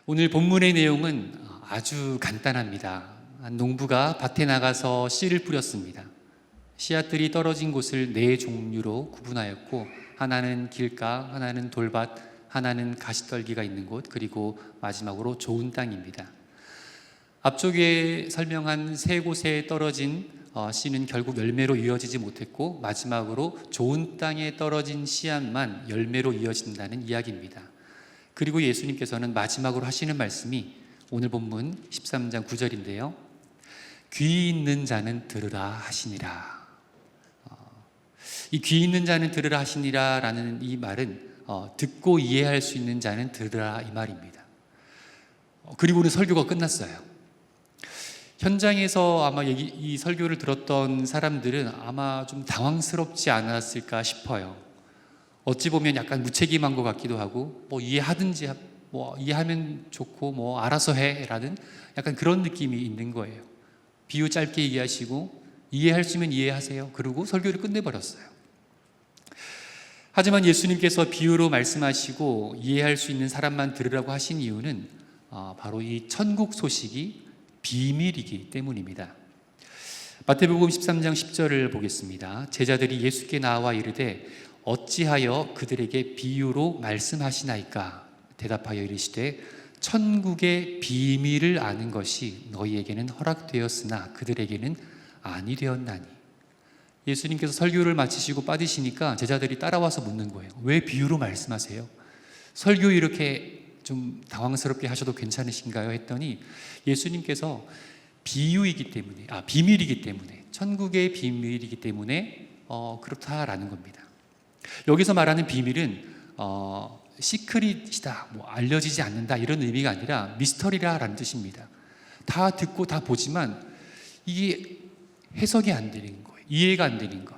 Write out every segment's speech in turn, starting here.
오늘 본문의 내용은 아주 간단합니다. 한 농부가 밭에 나가서 씨를 뿌렸습니다. 씨앗들이 떨어진 곳을 네 종류로 구분하였고, 하나는 길가, 하나는 돌밭, 하나는 가시떨기가 있는 곳, 그리고 마지막으로 좋은 땅입니다. 앞쪽에 설명한 세 곳에 떨어진 씨는 결국 열매로 이어지지 못했고, 마지막으로 좋은 땅에 떨어진 씨앗만 열매로 이어진다는 이야기입니다. 그리고 예수님께서는 마지막으로 하시는 말씀이 오늘 본문 13장 9절인데요. 귀 있는 자는 들으라 하시니라. 이 귀 있는 자는 들으라 하시니라 라는 이 말은 듣고 이해할 수 있는 자는 들으라 이 말입니다. 그리고는 설교가 끝났어요. 현장에서 아마 이 설교를 들었던 사람들은 아마 좀 당황스럽지 않았을까 싶어요. 어찌 보면 약간 무책임한 것 같기도 하고, 이해하든지 이해하면 좋고 알아서 해라는 약간 그런 느낌이 있는 거예요. 비유 짧게 얘기하시고 이해할 수 있으면 이해하세요. 그리고 설교를 끝내버렸어요. 하지만 예수님께서 비유로 말씀하시고 이해할 수 있는 사람만 들으라고 하신 이유는 바로 이 천국 소식이 비밀이기 때문입니다. 마태복음 13장 10절을 보겠습니다. 제자들이 예수께 나와 이르되 어찌하여 그들에게 비유로 말씀하시나이까? 대답하여 이르시되 천국의 비밀을 아는 것이 너희에게는 허락되었으나 그들에게는 아니 되었나니. 예수님께서 설교를 마치시고 빠지시니까 제자들이 따라와서 묻는 거예요. 왜 비유로 말씀하세요? 설교 이렇게 좀 당황스럽게 하셔도 괜찮으신가요? 했더니 예수님께서 비유이기 때문에, 비밀이기 때문에, 천국의 비밀이기 때문에 그렇다라는 겁니다. 여기서 말하는 비밀은 시크릿이다, 알려지지 않는다 이런 의미가 아니라 미스터리라라는 뜻입니다. 다 듣고 다 보지만 이게 해석이 안 되는 거예요. 이해가 안 되는 것.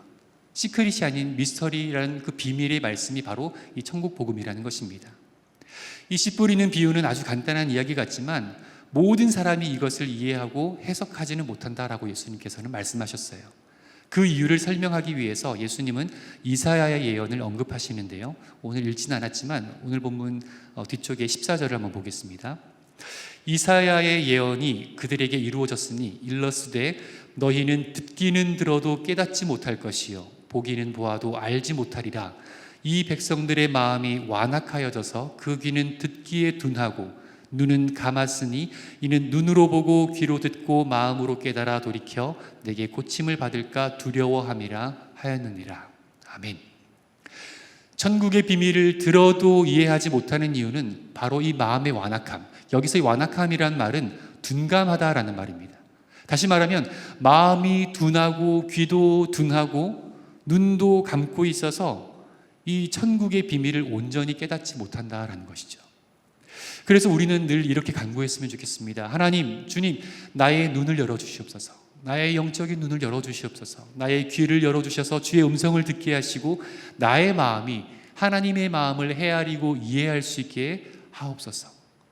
시크릿이 아닌 미스터리라는 그 비밀의 말씀이 바로 이 천국 복음이라는 것입니다. 이 씨 뿌리는 비유는 아주 간단한 이야기 같지만 모든 사람이 이것을 이해하고 해석하지는 못한다라고 예수님께서는 말씀하셨어요. 그 이유를 설명하기 위해서 예수님은 이사야의 예언을 언급하시는데요. 오늘 읽진 않았지만 오늘 본문 뒤쪽에 14절을 한번 보겠습니다. 이사야의 예언이 그들에게 이루어졌으니 일러스되 너희는 듣기는 들어도 깨닫지 못할 것이요 보기는 보아도 알지 못하리라. 이 백성들의 마음이 완악하여져서 그 귀는 듣기에 둔하고 눈은 감았으니 이는 눈으로 보고 귀로 듣고 마음으로 깨달아 돌이켜 내게 고침을 받을까 두려워함이라 하였느니라. 아멘. 천국의 비밀을 들어도 이해하지 못하는 이유는 바로 이 마음의 완악함. 여기서 이 완악함이란 말은 둔감하다라는 말입니다. 다시 말하면 마음이 둔하고 귀도 둔하고 눈도 감고 있어서 이 천국의 비밀을 온전히 깨닫지 못한다라는 것이죠. 그래서 우리는 늘 이렇게 간구했으면 좋겠습니다. 하나님, 주님, 나의 눈을 열어주시옵소서. 나의 영적인 눈을 열어주시옵소서. 나의 귀를 열어주셔서 주의 음성을 듣게 하시고 나의 마음이 하나님의 마음을 헤아리고 이해할 수 있게 하옵소서.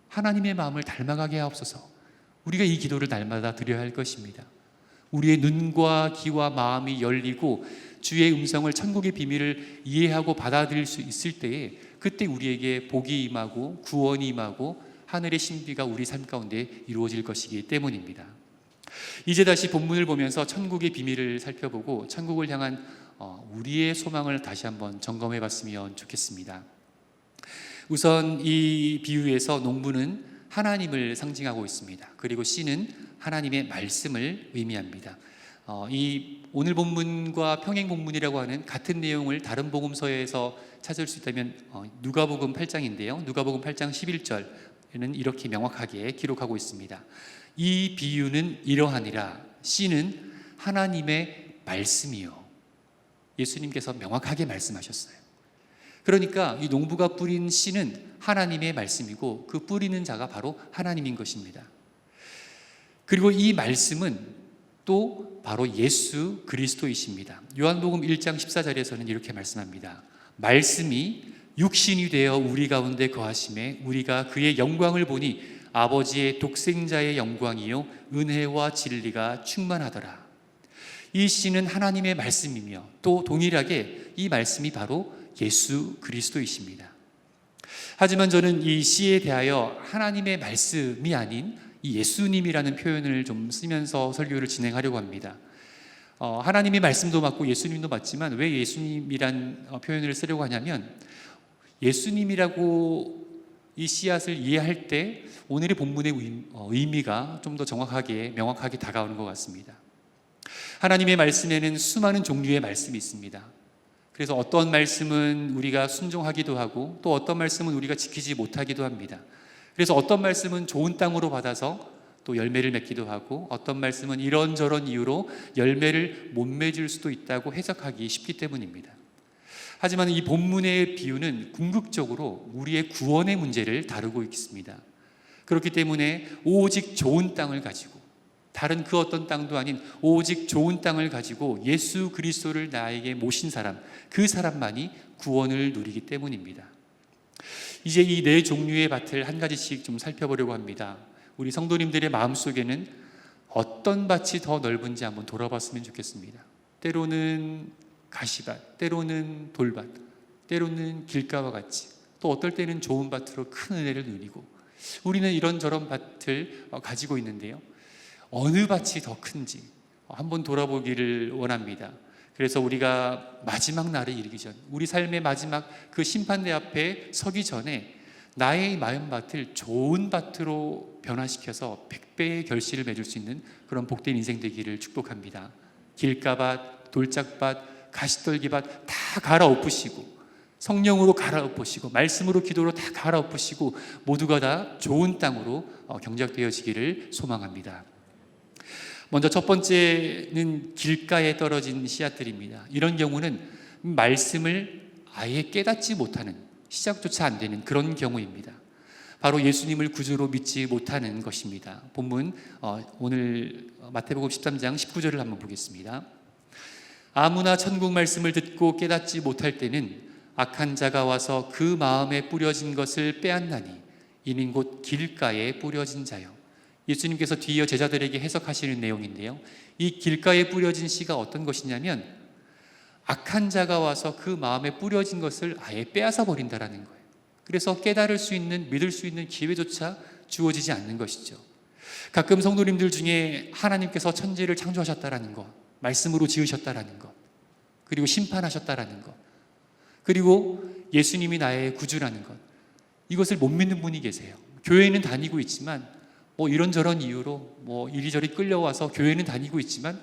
하나님의 마음을 닮아가게 하옵소서. 우리가 이 기도를 날마다 드려야 할 것입니다. 우리의 눈과 귀와 마음이 열리고 주의 음성을, 천국의 비밀을 이해하고 받아들일 수 있을 때에 그때 우리에게 복이 임하고 구원이 임하고 하늘의 신비가 우리 삶 가운데 이루어질 것이기 때문입니다. 이제 다시 본문을 보면서 천국의 비밀을 살펴보고 천국을 향한 우리의 소망을 다시 한번 점검해 봤으면 좋겠습니다. 우선 이 비유에서 농부는 하나님을 상징하고 있습니다. 그리고 씨는 하나님의 말씀을 의미합니다. 이 오늘 본문과 평행 본문이라고 하는 같은 내용을 다른 복음서에서 찾을 수 있다면 누가복음 8장인데요. 누가복음 8장 11절에는 이렇게 명확하게 기록하고 있습니다. 이 비유는 이러하니라. 씨는 하나님의 말씀이요. 예수님께서 명확하게 말씀하셨어요. 그러니까 이 농부가 뿌린 씨는 하나님의 말씀이고 그 뿌리는 자가 바로 하나님인 것입니다. 그리고 이 말씀은 또 바로 예수 그리스도이십니다. 요한복음 1장 14절에서는 이렇게 말씀합니다. 말씀이 육신이 되어 우리 가운데 거하심에 우리가 그의 영광을 보니 아버지의 독생자의 영광이요 은혜와 진리가 충만하더라. 이 씨는 하나님의 말씀이며 또 동일하게 이 말씀이 바로 예수 그리스도이십니다. 하지만 저는 이 시에 대하여 하나님의 말씀이 아닌 이 예수님이라는 표현을 좀 쓰면서 설교를 진행하려고 합니다. 하나님의 말씀도 맞고 예수님도 맞지만 왜 예수님이란 표현을 쓰려고 하냐면, 예수님이라고 이 씨앗을 이해할 때 오늘의 본문의 의미가 좀 더 정확하게 명확하게 다가오는 것 같습니다. 하나님의 말씀에는 수많은 종류의 말씀이 있습니다. 그래서 어떤 말씀은 우리가 순종하기도 하고 또 어떤 말씀은 우리가 지키지 못하기도 합니다. 그래서 어떤 말씀은 좋은 땅으로 받아서 또 열매를 맺기도 하고, 어떤 말씀은 이런저런 이유로 열매를 못 맺을 수도 있다고 해석하기 쉽기 때문입니다. 하지만 이 본문의 비유는 궁극적으로 우리의 구원의 문제를 다루고 있습니다. 그렇기 때문에 오직 좋은 땅을 가지고, 다른 그 어떤 땅도 아닌 오직 좋은 땅을 가지고 예수 그리스도를 나에게 모신 사람, 그 사람만이 구원을 누리기 때문입니다. 이제 이 네 종류의 밭을 한 가지씩 좀 살펴보려고 합니다. 우리 성도님들의 마음속에는 어떤 밭이 더 넓은지 한번 돌아봤으면 좋겠습니다. 때로는 가시밭, 때로는 돌밭, 때로는 길가와 같이, 또 어떨 때는 좋은 밭으로 큰 은혜를 누리고, 우리는 이런저런 밭을 가지고 있는데요, 어느 밭이 더 큰지 한번 돌아보기를 원합니다. 그래서 우리가 마지막 날에 이르기 전, 우리 삶의 마지막 그 심판대 앞에 서기 전에 나의 마음밭을 좋은 밭으로 변화시켜서 100배의 결실을 맺을 수 있는 그런 복된 인생 되기를 축복합니다. 길가밭, 돌짝밭, 가시떨기밭 다 갈아엎으시고, 성령으로 갈아엎으시고, 말씀으로 기도로 다 갈아엎으시고, 모두가 다 좋은 땅으로 경작되어지기를 소망합니다. 먼저 첫 번째는 길가에 떨어진 씨앗들입니다. 이런 경우는 말씀을 아예 깨닫지 못하는, 시작조차 안 되는 그런 경우입니다. 바로 예수님을 구주로 믿지 못하는 것입니다. 본문 오늘 마태복음 13장 19절을 한번 보겠습니다. 아무나 천국 말씀을 듣고 깨닫지 못할 때는 악한 자가 와서 그 마음에 뿌려진 것을 빼앗나니 이는 곧 길가에 뿌려진 자요. 예수님께서 뒤이어 제자들에게 해석하시는 내용인데요, 이 길가에 뿌려진 씨가 어떤 것이냐면 악한 자가 와서 그 마음에 뿌려진 것을 아예 빼앗아 버린다라는 거예요. 그래서 깨달을 수 있는, 믿을 수 있는 기회조차 주어지지 않는 것이죠. 가끔 성도님들 중에 하나님께서 천지를 창조하셨다라는 것, 말씀으로 지으셨다라는 것, 그리고 심판하셨다라는 것, 그리고 예수님이 나의 구주라는 것, 이것을 못 믿는 분이 계세요. 교회는 다니고 있지만 이런저런 이유로 이리저리 끌려와서 교회는 다니고 있지만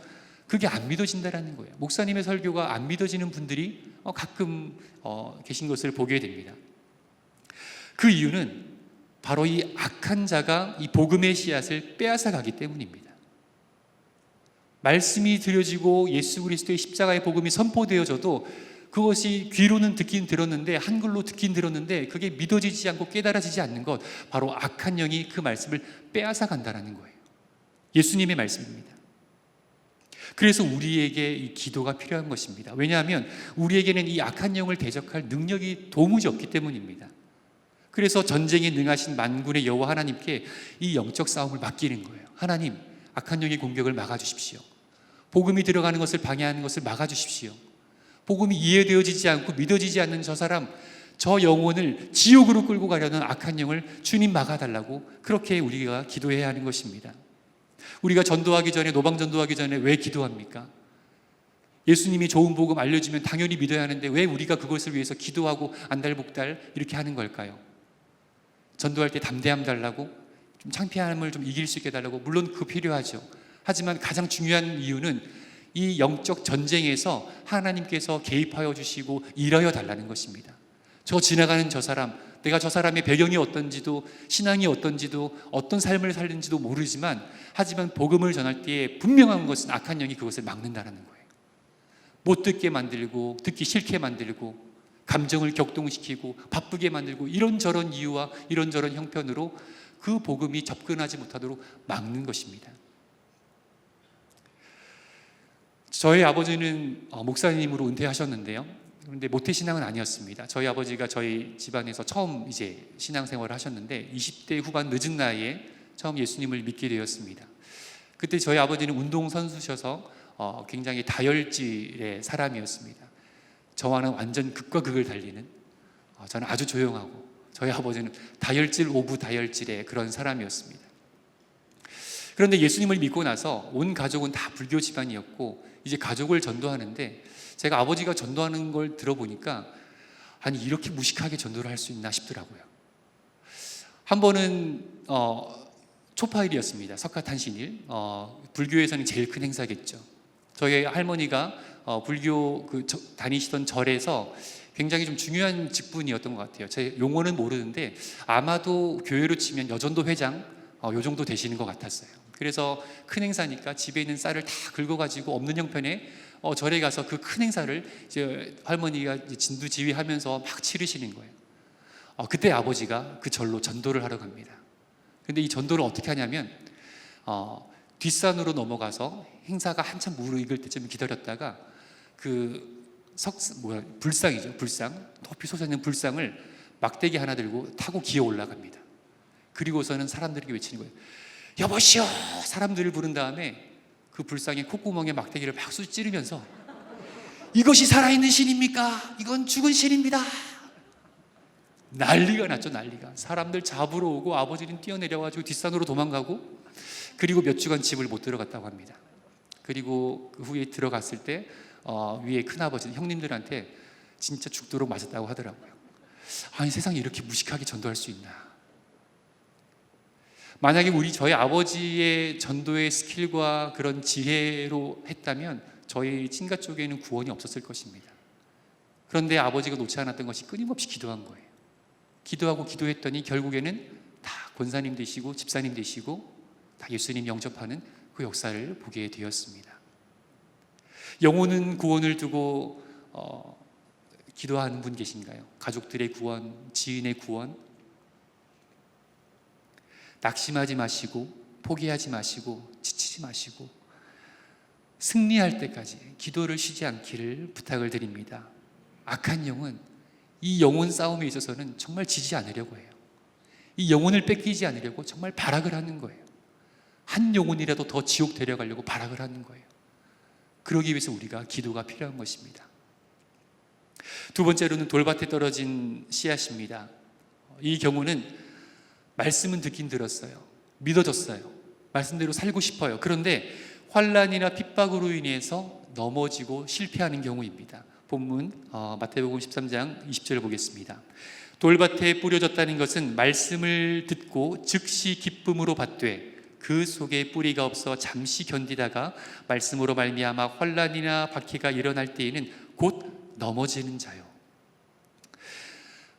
그게 안 믿어진다라는 거예요. 목사님의 설교가 안 믿어지는 분들이 가끔 계신 것을 보게 됩니다. 그 이유는 바로 이 악한 자가 이 복음의 씨앗을 빼앗아 가기 때문입니다. 말씀이 드려지고 예수 그리스도의 십자가의 복음이 선포되어져도 그것이 귀로는 듣긴 들었는데, 한글로 듣긴 들었는데 그게 믿어지지 않고 깨달아지지 않는 것, 바로 악한 영이 그 말씀을 빼앗아 간다는 거예요. 예수님의 말씀입니다. 그래서 우리에게 이 기도가 필요한 것입니다. 왜냐하면 우리에게는 이 악한 영을 대적할 능력이 도무지 없기 때문입니다. 그래서 전쟁에 능하신 만군의 여호와 하나님께 이 영적 싸움을 맡기는 거예요. 하나님, 악한 영의 공격을 막아주십시오. 복음이 들어가는 것을 방해하는 것을 막아주십시오. 복음이 이해되어지지 않고 믿어지지 않는 저 사람, 저 영혼을 지옥으로 끌고 가려는 악한 영을 주님 막아달라고, 그렇게 우리가 기도해야 하는 것입니다. 우리가 전도하기 전에, 노방 전도하기 전에 왜 기도합니까? 예수님이 좋은 복음 알려주면 당연히 믿어야 하는데 왜 우리가 그것을 위해서 기도하고 안달복달 이렇게 하는 걸까요? 전도할 때 담대함 달라고, 좀 창피함을 좀 이길 수 있게 달라고, 물론 그거 필요하죠. 하지만 가장 중요한 이유는 이 영적 전쟁에서 하나님께서 개입하여 주시고 일하여 달라는 것입니다. 저 지나가는 저 사람, 내가 저 사람의 배경이 어떤지도, 신앙이 어떤지도, 어떤 삶을 살는지도 모르지만, 하지만 복음을 전할 때에 분명한 것은 악한 영이 그것을 막는다는 거예요. 못 듣게 만들고, 듣기 싫게 만들고, 감정을 격동시키고 바쁘게 만들고, 이런저런 이유와 이런저런 형편으로 그 복음이 접근하지 못하도록 막는 것입니다. 저희 아버지는 목사님으로 은퇴하셨는데요, 그런데 모태신앙은 아니었습니다. 저희 아버지가 저희 집안에서 처음 이제 신앙생활을 하셨는데 20대 후반 늦은 나이에 처음 예수님을 믿게 되었습니다. 그때 저희 아버지는 운동선수셔서 굉장히 다혈질의 사람이었습니다. 저와는 완전 극과 극을 달리는, 저는 아주 조용하고 저희 아버지는 다혈질 오브 다혈질의 그런 사람이었습니다. 그런데 예수님을 믿고 나서 온 가족은 다 불교 집안이었고 이제 가족을 전도하는데, 제가 아버지가 전도하는 걸 들어보니까 아니 이렇게 무식하게 전도를 할 수 있나 싶더라고요. 한 번은 초파일이었습니다. 석가탄신일. 불교에서는 제일 큰 행사겠죠. 저희 할머니가 불교 다니시던 절에서 굉장히 좀 중요한 직분이었던 것 같아요. 제 용어는 모르는데 아마도 교회로 치면 여전도 회장 요 정도 되시는 것 같았어요. 그래서 큰 행사니까 집에 있는 쌀을 다 긁어가지고 없는 형편에 절에 가서 그 큰 행사를 이제 할머니가 이제 진두지휘하면서 막 치르시는 거예요. 그때 아버지가 그 절로 전도를 하러 갑니다. 근데 이 전도를 어떻게 하냐면 뒷산으로 넘어가서 행사가 한참 무르익을 때쯤 기다렸다가 불상이죠. 불상, 높이 솟아있는 불상을 막대기 하나 들고 타고 기어 올라갑니다. 그리고서는 사람들에게 외치는 거예요. 여보시오! 사람들을 부른 다음에 그 불상의 콧구멍에 막대기를 막 찌르면서 이것이 살아있는 신입니까? 이건 죽은 신입니다. 난리가 났죠. 난리가. 사람들 잡으러 오고 아버지는 뛰어내려가지고 뒷산으로 도망가고, 그리고 몇 주간 집을 못 들어갔다고 합니다. 그리고 그 후에 들어갔을 때 위에 큰아버지는 형님들한테 진짜 죽도록 맞았다고 하더라고요. 아니 세상에 이렇게 무식하게 전도할 수 있나. 만약에 저희 아버지의 전도의 스킬과 그런 지혜로 했다면 저희 친가 쪽에는 구원이 없었을 것입니다. 그런데 아버지가 놓지 않았던 것이 끊임없이 기도한 거예요. 기도하고 기도했더니 결국에는 다 권사님 되시고 집사님 되시고 다 예수님 영접하는 그 역사를 보게 되었습니다. 영혼은 구원을 두고 기도하는 분 계신가요? 가족들의 구원, 지인의 구원. 낙심하지 마시고 포기하지 마시고 지치지 마시고 승리할 때까지 기도를 쉬지 않기를 부탁을 드립니다. 악한 영은 이 영혼 싸움에 있어서는 정말 지지 않으려고 해요. 이 영혼을 뺏기지 않으려고 정말 발악을 하는 거예요. 한 영혼이라도 더 지옥 데려가려고 발악을 하는 거예요. 그러기 위해서 우리가 기도가 필요한 것입니다. 두 번째로는 돌밭에 떨어진 씨앗입니다. 이 경우는 말씀은 듣긴 들었어요. 믿어졌어요. 말씀대로 살고 싶어요. 그런데 환난이나 핍박으로 인해서 넘어지고 실패하는 경우입니다. 본문 마태복음 13장 20절을 보겠습니다. 돌밭에 뿌려졌다는 것은 말씀을 듣고 즉시 기쁨으로 받되 그 속에 뿌리가 없어 잠시 견디다가 말씀으로 말미암아 환난이나 박해가 일어날 때에는 곧 넘어지는 자요.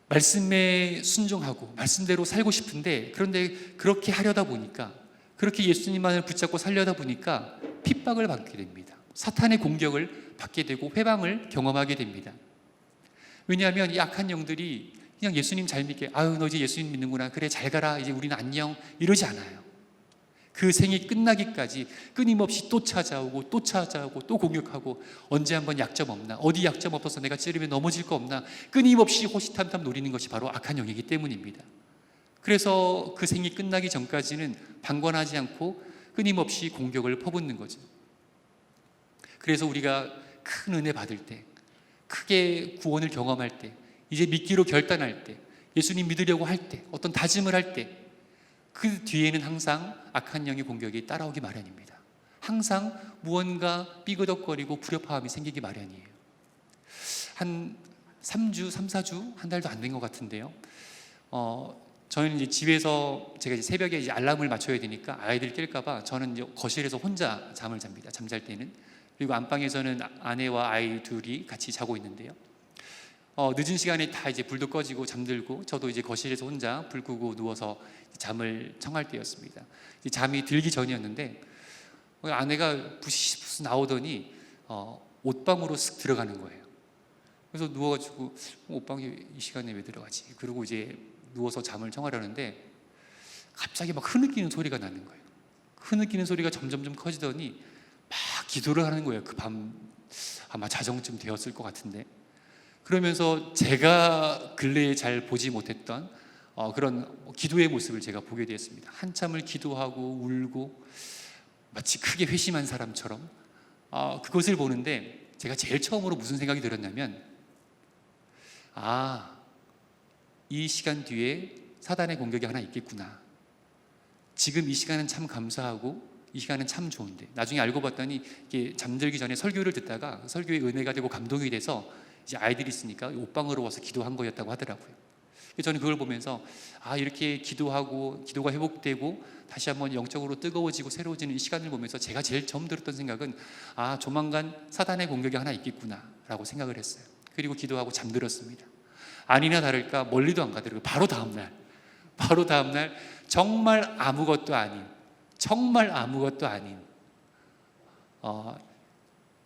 말씀에 순종하고 말씀대로 살고 싶은데, 그런데 그렇게 하려다 보니까, 그렇게 예수님만을 붙잡고 살려다 보니까 핍박을 받게 됩니다. 사탄의 공격을 받게 되고 회방을 경험하게 됩니다. 왜냐하면 이 악한 영들이 그냥 예수님 잘 믿게, 아유 너 이제 예수님 믿는구나, 그래 잘 가라, 이제 우리는 안녕, 이러지 않아요. 그 생이 끝나기까지 끊임없이 또 찾아오고 또 찾아오고 또 공격하고, 언제 한번 약점 없나, 어디 약점 없어서 내가 찌르면 넘어질 거 없나, 끊임없이 호시탐탐 노리는 것이 바로 악한 영이기 때문입니다. 그래서 그 생이 끝나기 전까지는 방관하지 않고 끊임없이 공격을 퍼붓는 거죠. 그래서 우리가 큰 은혜 받을 때, 크게 구원을 경험할 때, 이제 믿기로 결단할 때, 예수님 믿으려고 할 때, 어떤 다짐을 할 때, 그 뒤에는 항상 악한 영의 공격이 따라오기 마련입니다. 항상 무언가 삐그덕거리고 불협화음이 생기기 마련이에요. 한 3주, 4주, 한 달도 안 된 것 같은데요. 저는 이제 집에서 제가 이제 새벽에 이제 알람을 맞춰야 되니까 아이들 깰까봐 저는 이제 거실에서 혼자 잠을 잡니다. 잠잘 때는. 그리고 안방에서는 아내와 아이 둘이 같이 자고 있는데요. 늦은 시간에 다 이제 불도 꺼지고 잠들고, 저도 이제 거실에서 혼자 불 끄고 누워서 잠을 청할 때였습니다. 이제 잠이 들기 전이었는데 아내가 부스 나오더니 옷방으로 쓱 들어가는 거예요. 그래서 누워가지고 옷방에 이 시간에 왜 들어가지? 그리고 이제 누워서 잠을 청하려는데 갑자기 막 흐느끼는 소리가 나는 거예요. 흐느끼는 소리가 점점점 커지더니 막 기도를 하는 거예요. 그 밤 아마 자정쯤 되었을 것 같은데, 그러면서 제가 근래에 잘 보지 못했던 그런 기도의 모습을 제가 보게 되었습니다. 한참을 기도하고 울고 마치 크게 회심한 사람처럼 그것을 보는데 제가 제일 처음으로 무슨 생각이 들었냐면, 이 시간 뒤에 사단의 공격이 하나 있겠구나. 지금 이 시간은 참 감사하고 이 시간은 참 좋은데, 나중에 알고 봤더니 이게 잠들기 전에 설교를 듣다가 설교의 은혜가 되고 감동이 돼서 이제 아이들이 있으니까 옷방으로 와서 기도한 거였다고 하더라고요. 저는 그걸 보면서 이렇게 기도하고 기도가 회복되고 다시 한번 영적으로 뜨거워지고 새로워지는 이 시간을 보면서 제가 제일 처음 들었던 생각은 조만간 사단의 공격이 하나 있겠구나 라고 생각을 했어요. 그리고 기도하고 잠들었습니다. 아니나 다를까 멀리도 안 가더라고요. 바로 다음날 정말 아무것도 아닌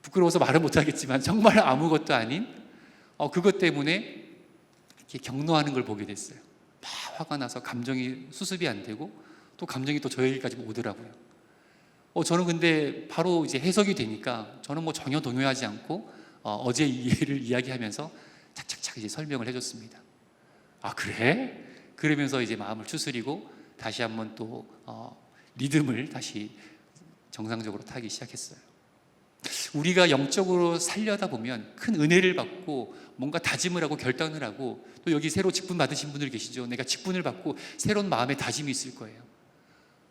부끄러워서 말은 못하겠지만 정말 아무것도 아닌 그것 때문에 이렇게 격노하는 걸 보게 됐어요. 막 화가 나서 감정이 수습이 안 되고 또 감정이 또 저에게까지 오더라고요. 저는 근데 바로 이제 해석이 되니까 저는 뭐 전혀 동요하지 않고 어제 이해를 이야기하면서 착착착 이제 설명을 해줬습니다. 그래? 그러면서 이제 마음을 추스리고 다시 한번 또 리듬을 다시 정상적으로 타기 시작했어요. 우리가 영적으로 살려다 보면 큰 은혜를 받고 뭔가 다짐을 하고 결단을 하고, 또 여기 새로 직분 받으신 분들 계시죠? 내가 직분을 받고 새로운 마음의 다짐이 있을 거예요.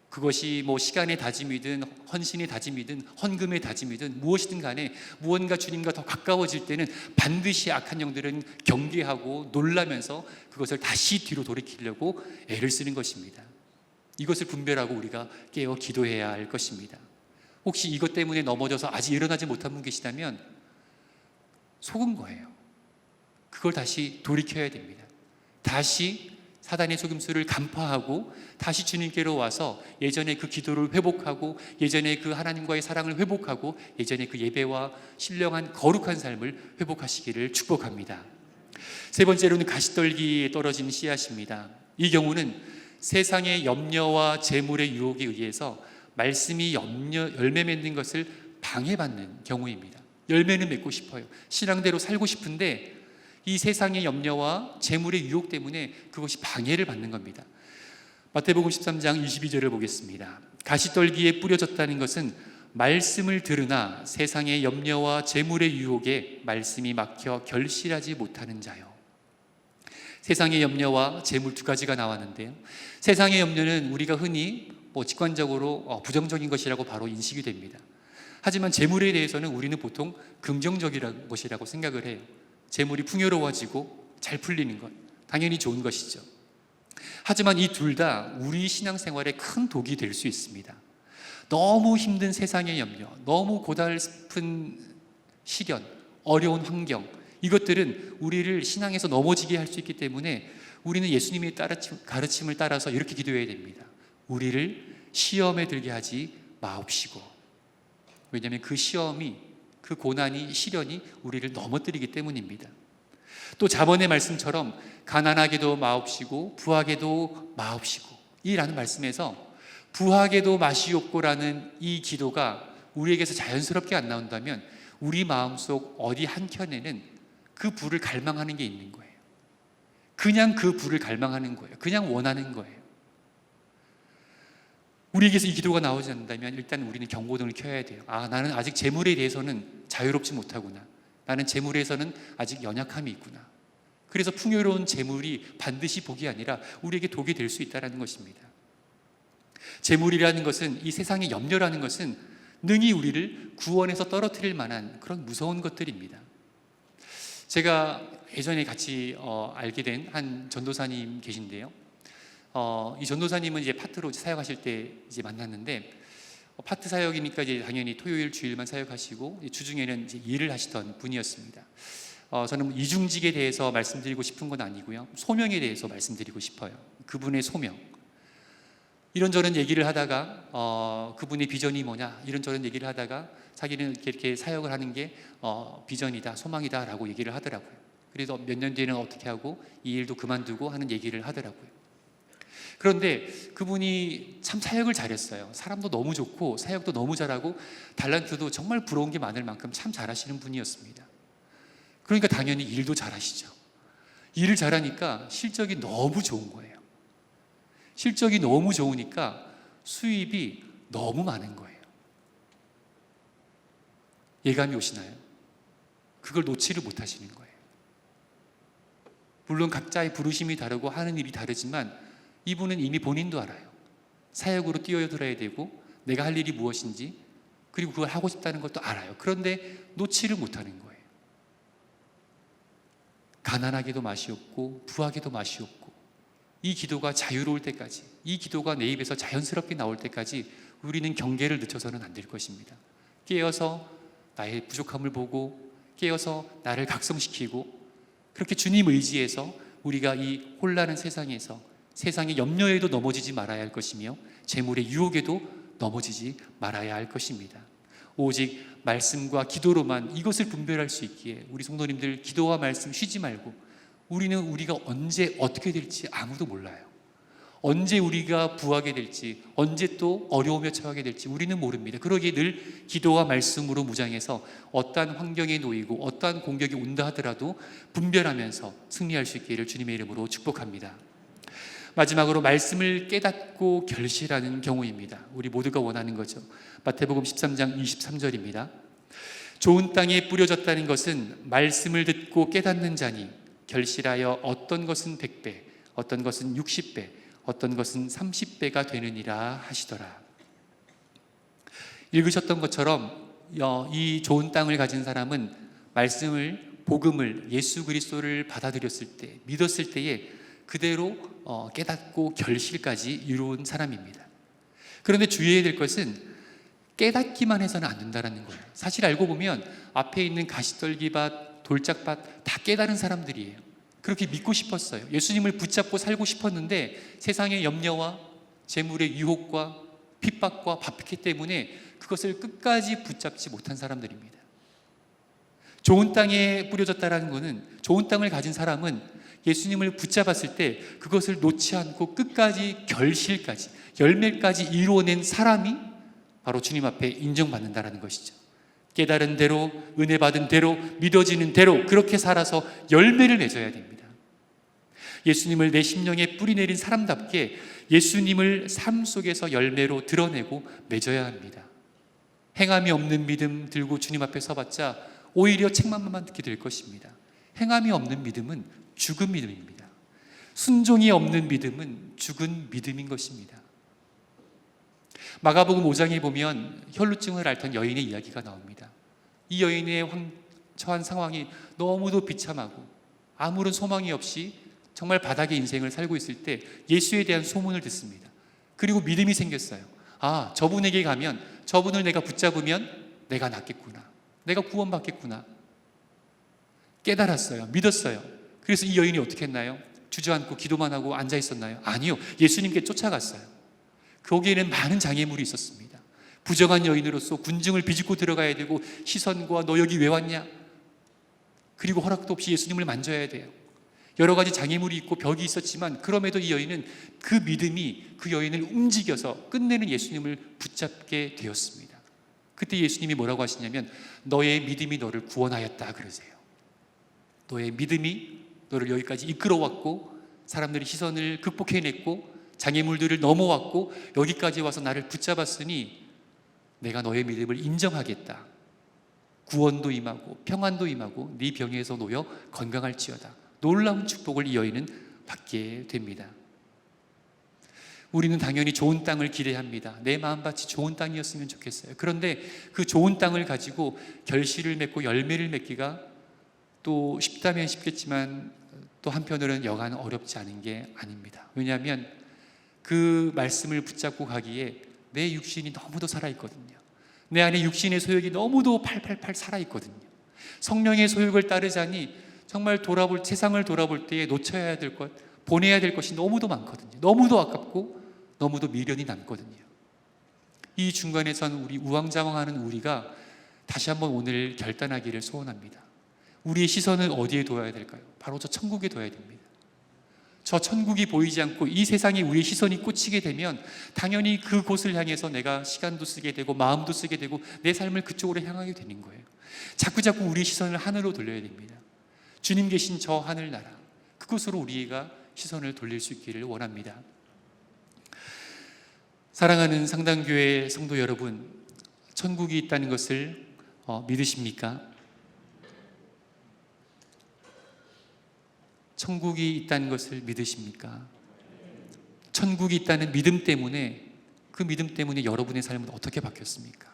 그것이 뭐 시간의 다짐이든 헌신의 다짐이든 헌금의 다짐이든 무엇이든 간에 무언가 주님과 더 가까워질 때는 반드시 악한 영들은 경계하고 놀라면서 그것을 다시 뒤로 돌이키려고 애를 쓰는 것입니다. 이것을 분별하고 우리가 깨어 기도해야 할 것입니다. 혹시 이것 때문에 넘어져서 아직 일어나지 못한 분 계시다면 속은 거예요. 그걸 다시 돌이켜야 됩니다. 다시 사단의 속임수를 간파하고 다시 주님께로 와서 예전의 그 기도를 회복하고 예전의 그 하나님과의 사랑을 회복하고 예전의 그 예배와 신령한 거룩한 삶을 회복하시기를 축복합니다. 세 번째로는 가시떨기에 떨어진 씨앗입니다. 이 경우는 세상의 염려와 재물의 유혹에 의해서 말씀이 열매 맺는 것을 방해받는 경우입니다. 열매는 맺고 싶어요. 신앙대로 살고 싶은데 이 세상의 염려와 재물의 유혹 때문에 그것이 방해를 받는 겁니다. 마태복음 13장 22절을 보겠습니다. 가시떨기에 뿌려졌다는 것은 말씀을 들으나 세상의 염려와 재물의 유혹에 말씀이 막혀 결실하지 못하는 자요. 세상의 염려와 재물 두 가지가 나왔는데요. 세상의 염려는 우리가 흔히 직관적으로 부정적인 것이라고 바로 인식이 됩니다. 하지만 재물에 대해서는 우리는 보통 긍정적인 것이라고 생각을 해요. 재물이 풍요로워지고 잘 풀리는 것, 당연히 좋은 것이죠. 하지만 이 둘 다 우리 신앙생활에 큰 독이 될 수 있습니다. 너무 힘든 세상의 염려, 너무 고달픈 시련, 어려운 환경, 이것들은 우리를 신앙에서 넘어지게 할 수 있기 때문에 우리는 예수님의 가르침을 따라서 이렇게 기도해야 됩니다. 우리를 시험에 들게 하지 마옵시고. 왜냐하면 그 시험이, 그 고난이, 시련이 우리를 넘어뜨리기 때문입니다. 또 자번의 말씀처럼 가난하게도 마옵시고 부하게도 마옵시고 이라는 말씀에서 부하게도 마시옵고라는 이 기도가 우리에게서 자연스럽게 안 나온다면 우리 마음속 어디 한켠에는 그 부를 갈망하는 게 있는 거예요. 그냥 그 부를 갈망하는 거예요. 그냥 원하는 거예요. 우리에게서 이 기도가 나오지 않는다면 일단 우리는 경고등을 켜야 돼요. 나는 아직 재물에 대해서는 자유롭지 못하구나. 나는 재물에서는 아직 연약함이 있구나. 그래서 풍요로운 재물이 반드시 복이 아니라 우리에게 독이 될 수 있다는 것입니다. 재물이라는 것은, 이 세상의 염려라는 것은 능히 우리를 구원에서 떨어뜨릴 만한 그런 무서운 것들입니다. 제가 예전에 같이 알게 된 한 전도사님 계신데요. 이 전도사님은 이제 파트로 사역하실 때 이제 만났는데, 파트 사역이니까 이제 당연히 토요일 주일만 사역하시고 주중에는 이제 일을 하시던 분이었습니다. 저는 이중직에 대해서 말씀드리고 싶은 건 아니고요. 소명에 대해서 말씀드리고 싶어요. 그분의 소명. 이런저런 얘기를 하다가 그분의 비전이 뭐냐 이런저런 얘기를 하다가 자기는 이렇게 사역을 하는 게 비전이다, 소망이다 라고 얘기를 하더라고요. 그래서 몇 년 뒤에는 어떻게 하고 이 일도 그만두고 하는 얘기를 하더라고요. 그런데 그분이 참 사역을 잘했어요. 사람도 너무 좋고 사역도 너무 잘하고 달란트도 정말 부러운 게 많을 만큼 참 잘하시는 분이었습니다. 그러니까 당연히 일도 잘하시죠. 일을 잘하니까 실적이 너무 좋은 거예요. 실적이 너무 좋으니까 수입이 너무 많은 거예요. 예감이 오시나요? 그걸 놓지를 못하시는 거예요. 물론 각자의 부르심이 다르고 하는 일이 다르지만 이분은 이미 본인도 알아요. 사역으로 뛰어들어야 되고 내가 할 일이 무엇인지, 그리고 그걸 하고 싶다는 것도 알아요. 그런데 놓지를 못하는 거예요. 가난하게도 맛이 없고 부하게도 맛이 없고, 이 기도가 자유로울 때까지, 이 기도가 내 입에서 자연스럽게 나올 때까지 우리는 경계를 늦춰서는 안 될 것입니다. 깨어서 나의 부족함을 보고 깨어서 나를 각성시키고, 그렇게 주님 의지해서 우리가 이 혼란한 세상에서 세상의 염려에도 넘어지지 말아야 할 것이며 재물의 유혹에도 넘어지지 말아야 할 것입니다. 오직 말씀과 기도로만 이것을 분별할 수 있기에 우리 성도님들, 기도와 말씀 쉬지 말고, 우리가 언제 어떻게 될지 아무도 몰라요. 언제 우리가 부하게 될지, 언제 또 어려움에 처하게 될지 우리는 모릅니다. 그러기에 늘 기도와 말씀으로 무장해서 어떠한 환경에 놓이고 어떠한 공격이 온다 하더라도 분별하면서 승리할 수 있기를 주님의 이름으로 축복합니다. 마지막으로 말씀을 깨닫고 결실하는 경우입니다. 우리 모두가 원하는 거죠. 마태복음 13장 23절입니다. 좋은 땅에 뿌려졌다는 것은 말씀을 듣고 깨닫는 자니 결실하여 어떤 것은 100배, 어떤 것은 60배, 어떤 것은 30배가 되느니라 하시더라. 읽으셨던 것처럼 이 좋은 땅을 가진 사람은 말씀을, 복음을, 예수 그리스도를 받아들였을 때, 믿었을 때에 그대로 깨닫고 결실까지 이루은 사람입니다. 그런데 주의해야 될 것은 깨닫기만 해서는 안 된다는 거예요. 사실 알고 보면 앞에 있는 가시떨기밭, 돌짝밭 다 깨달은 사람들이에요. 그렇게 믿고 싶었어요. 예수님을 붙잡고 살고 싶었는데 세상의 염려와 재물의 유혹과 핍박과 바삐기 때문에 그것을 끝까지 붙잡지 못한 사람들입니다. 좋은 땅에 뿌려졌다는 것은, 좋은 땅을 가진 사람은 예수님을 붙잡았을 때 그것을 놓지 않고 끝까지 결실까지, 열매까지 이루어낸 사람이 바로 주님 앞에 인정받는다는 것이죠. 깨달은 대로, 은혜 받은 대로, 믿어지는 대로 그렇게 살아서 열매를 맺어야 됩니다. 예수님을 내 심령에 뿌리내린 사람답게 예수님을 삶 속에서 열매로 드러내고 맺어야 합니다. 행함이 없는 믿음 들고 주님 앞에 서봤자 오히려 책망만 듣게 될 것입니다. 행함이 없는 믿음은 죽은 믿음입니다. 순종이 없는 믿음은 죽은 믿음인 것입니다. 마가복음 5장에 보면 혈루증을 앓던 여인의 이야기가 나옵니다. 이 여인의 처한 상황이 너무도 비참하고 아무런 소망이 없이 정말 바닥의 인생을 살고 있을 때 예수에 대한 소문을 듣습니다. 그리고 믿음이 생겼어요. 아, 저분에게 가면, 저분을 내가 붙잡으면 내가 낫겠구나, 내가 구원받겠구나 깨달았어요. 믿었어요. 그래서 이 여인이 어떻게 했나요? 주저앉고 기도만 하고 앉아 있었나요? 아니요. 예수님께 쫓아갔어요. 거기에는 많은 장애물이 있었습니다. 부정한 여인으로서 군중을 비집고 들어가야 되고, 시선과 너 여기 왜 왔냐? 그리고 허락도 없이 예수님을 만져야 돼요. 여러 가지 장애물이 있고 벽이 있었지만 그럼에도 이 여인은 그 믿음이 그 여인을 움직여서 끝내는 예수님을 붙잡게 되었습니다. 그때 예수님이 뭐라고 하시냐면 너의 믿음이 너를 구원하였다 그러세요. 너의 믿음이 너를 여기까지 이끌어왔고 사람들의 시선을 극복해냈고 장애물들을 넘어왔고 여기까지 와서 나를 붙잡았으니 내가 너의 믿음을 인정하겠다. 구원도 임하고 평안도 임하고 네 병에서 놓여 건강할지어다. 놀라운 축복을 이 여인은 받게 됩니다. 우리는 당연히 좋은 땅을 기대합니다. 내 마음밭이 좋은 땅이었으면 좋겠어요. 그런데 그 좋은 땅을 가지고 결실을 맺고 열매를 맺기가 또 쉽다면 쉽겠지만 또 한편으로는 여간 어렵지 않은 게 아닙니다. 왜냐하면 그 말씀을 붙잡고 가기에 내 육신이 너무도 살아있거든요. 내 안에 육신의 소욕이 너무도 팔팔팔 살아있거든요. 성령의 소욕을 따르자니 정말 세상을 돌아볼 때에 놓쳐야 될 것, 보내야 될 것이 너무도 많거든요. 너무도 아깝고 너무도 미련이 남거든요. 이 중간에선 우리 우왕좌왕하는 우리가 다시 한번 오늘 결단하기를 소원합니다. 우리의 시선을 어디에 둬야 될까요? 바로 저 천국에 둬야 됩니다. 저 천국이 보이지 않고 이 세상에 우리의 시선이 꽂히게 되면 당연히 그곳을 향해서 내가 시간도 쓰게 되고 마음도 쓰게 되고 내 삶을 그쪽으로 향하게 되는 거예요. 자꾸자꾸 우리의 시선을 하늘로 돌려야 됩니다. 주님 계신 저 하늘나라, 그곳으로 우리가 시선을 돌릴 수 있기를 원합니다. 사랑하는 상당교회 성도 여러분, 천국이 있다는 것을 믿으십니까? 천국이 있다는 것을 믿으십니까? 천국이 있다는 믿음 때문에, 그 믿음 때문에 여러분의 삶은 어떻게 바뀌었습니까?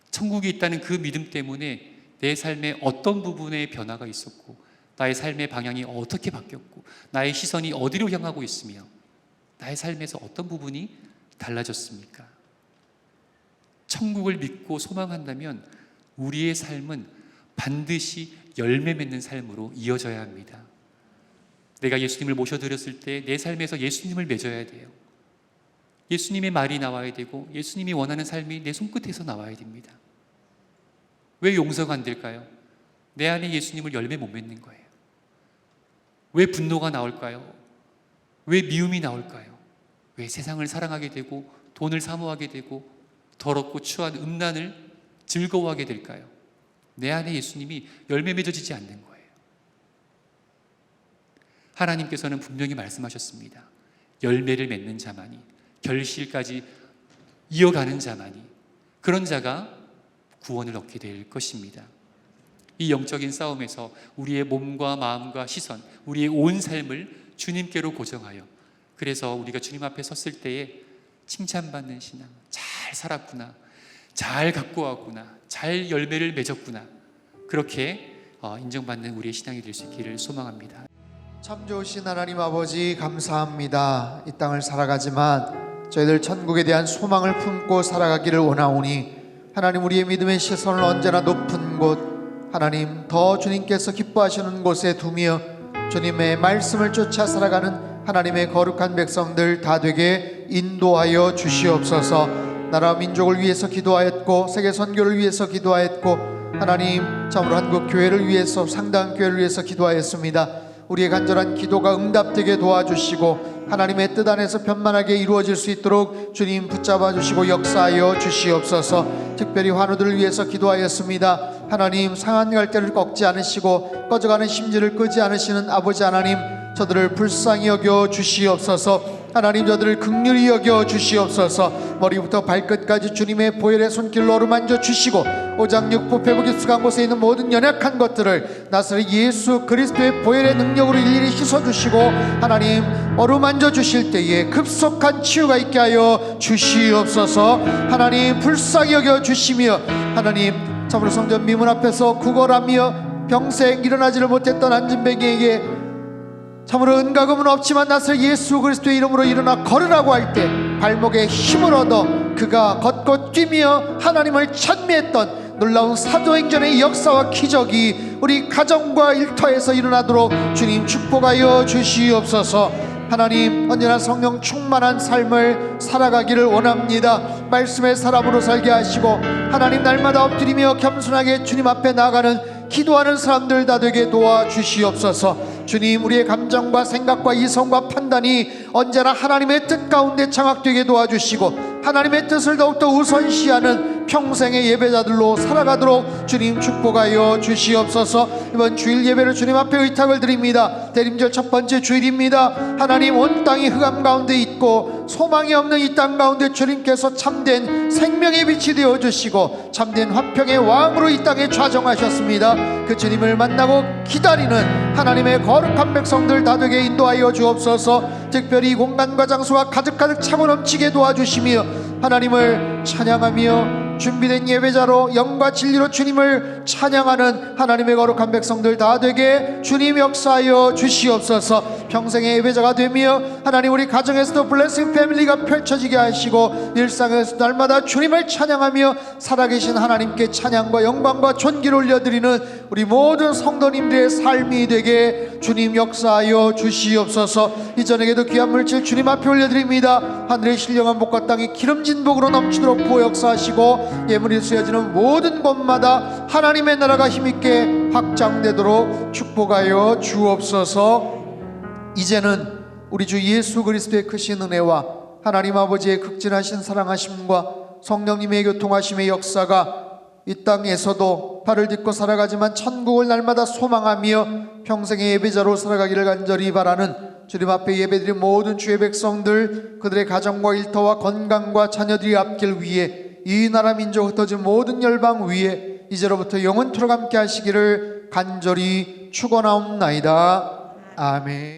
천국이 있다는 그 믿음 때문에 내 삶의 어떤 부분에 변화가 있었고, 나의 삶의 방향이 어떻게 바뀌었고, 나의 시선이 어디로 향하고 있으며, 나의 삶에서 어떤 부분이 달라졌습니까? 천국을 믿고 소망한다면 우리의 삶은 반드시 열매 맺는 삶으로 이어져야 합니다. 내가 예수님을 모셔드렸을 때 내 삶에서 예수님을 맺어야 돼요. 예수님의 말이 나와야 되고 예수님이 원하는 삶이 내 손끝에서 나와야 됩니다. 왜 용서가 안 될까요? 내 안에 예수님을 열매 못 맺는 거예요. 왜 분노가 나올까요? 왜 미움이 나올까요? 왜 세상을 사랑하게 되고 돈을 사모하게 되고 더럽고 추한 음란을 즐거워하게 될까요? 내 안에 예수님이 열매 맺어지지 않는 거예요. 하나님께서는 분명히 말씀하셨습니다. 열매를 맺는 자만이, 결실까지 이어가는 자만이, 그런 자가 구원을 얻게 될 것입니다. 이 영적인 싸움에서 우리의 몸과 마음과 시선, 우리의 온 삶을 주님께로 고정하여, 그래서 우리가 주님 앞에 섰을 때에 칭찬받는 신앙, 잘 살았구나, 잘 갖고 왔구나, 잘 열매를 맺었구나, 그렇게 인정받는 우리의 신앙이 될 수 있기를 소망합니다. 참 좋으신 하나님 아버지, 감사합니다. 이 땅을 살아가지만 저희들 천국에 대한 소망을 품고 살아가기를 원하오니, 하나님 우리의 믿음의 시선을 언제나 높은 곳, 하나님 더 주님께서 기뻐하시는 곳에 두며 주님의 말씀을 쫓아 살아가는 하나님의 거룩한 백성들 다 되게 인도하여 주시옵소서. 나라 민족을 위해서 기도하였고 세계 선교를 위해서 기도하였고, 하나님 참으로 한국 교회를 위해서, 상당 교회를 위해서 기도하였습니다. 우리의 간절한 기도가 응답되게 도와주시고 하나님의 뜻 안에서 편만하게 이루어질 수 있도록 주님 붙잡아 주시고 역사하여 주시옵소서. 특별히 환우들을 위해서 기도하였습니다. 하나님 상한 갈대를 꺾지 않으시고 꺼져가는 심지를 끄지 않으시는 아버지 하나님, 저들을 불쌍히 여겨 주시옵소서. 하나님 저들을 긍휼히 여겨 주시옵소서. 머리부터 발끝까지 주님의 보혈의 손길로 어루만져 주시고 오장육부 배부기 수간 곳에 있는 모든 연약한 것들을 나사렛 예수 그리스도의 보혈의 능력으로 일일이 씻어주시고 하나님 어루만져 주실 때에 급속한 치유가 있게 하여 주시옵소서. 하나님 불쌍히 여겨 주시며, 하나님 참으로 성전 미문 앞에서 구걸하며 평생 일어나지를 못했던 안진뱅이에게 참으로 은과금은 없지만 나사렛 예수 그리스도의 이름으로 일어나 걸으라고 할 때 발목에 힘을 얻어 그가 걷고 뛰며 하나님을 찬미했던 놀라운 사도행전의 역사와 기적이 우리 가정과 일터에서 일어나도록 주님 축복하여 주시옵소서. 하나님 언제나 성령 충만한 삶을 살아가기를 원합니다. 말씀의 사람으로 살게 하시고 하나님 날마다 엎드리며 겸손하게 주님 앞에 나아가는 기도하는 사람들 다 되게 도와주시옵소서. 주님 우리의 감정과 생각과 이성과 판단이 언제나 하나님의 뜻 가운데 장악되게 도와주시고 하나님의 뜻을 더욱더 우선시하는 평생의 예배자들로 살아가도록 주님 축복하여 주시옵소서. 이번 주일 예배를 주님 앞에 의탁을 드립니다. 대림절 첫 번째 주일입니다. 하나님 온 땅이 흑암 가운데 있고 소망이 없는 이 땅 가운데 주님께서 참된 생명의 빛이 되어주시고 참된 화평의 왕으로 이 땅에 좌정하셨습니다. 그 주님을 만나고 기다리는 하나님의 거룩한 백성들 다 되게 인도하여 주옵소서. 특별히 이 공간과 장소가 가득가득 차고 넘치게 도와주시며 하나님을 찬양하며 준비된 예배자로 영과 진리로 주님을 찬양하는 하나님의 거룩한 백성들 다 되게 주님 역사하여 주시옵소서. 평생의 예배자가 되며 하나님 우리 가정에서도 블레싱 패밀리가 펼쳐지게 하시고 일상에서 날마다 주님을 찬양하며 살아계신 하나님께 찬양과 영광과 존귀를 올려드리는 우리 모든 성도님들의 삶이 되게 주님 역사하여 주시옵소서. 이전에게도 귀한 물질 주님 앞에 올려드립니다. 하늘의 신령한 복과 땅이 기름진 복으로 넘치도록 부어 역사하시고 예물이 쓰여지는 모든 곳마다 하나님의 나라가 힘있게 확장되도록 축복하여 주옵소서. 이제는 우리 주 예수 그리스도의 크신 은혜와 하나님 아버지의 극진하신 사랑하심과 성령님의 교통하심의 역사가 이 땅에서도 발을 딛고 살아가지만 천국을 날마다 소망하며 평생의 예배자로 살아가기를 간절히 바라는 주님 앞에 예배드린 모든 주의 백성들, 그들의 가정과 일터와 건강과 자녀들이 앞길 위해 이 나라 민족 흩어진 모든 열방 위에 이제로부터 영원토록 함께 하시기를 간절히 축원하옵나이다. 아멘.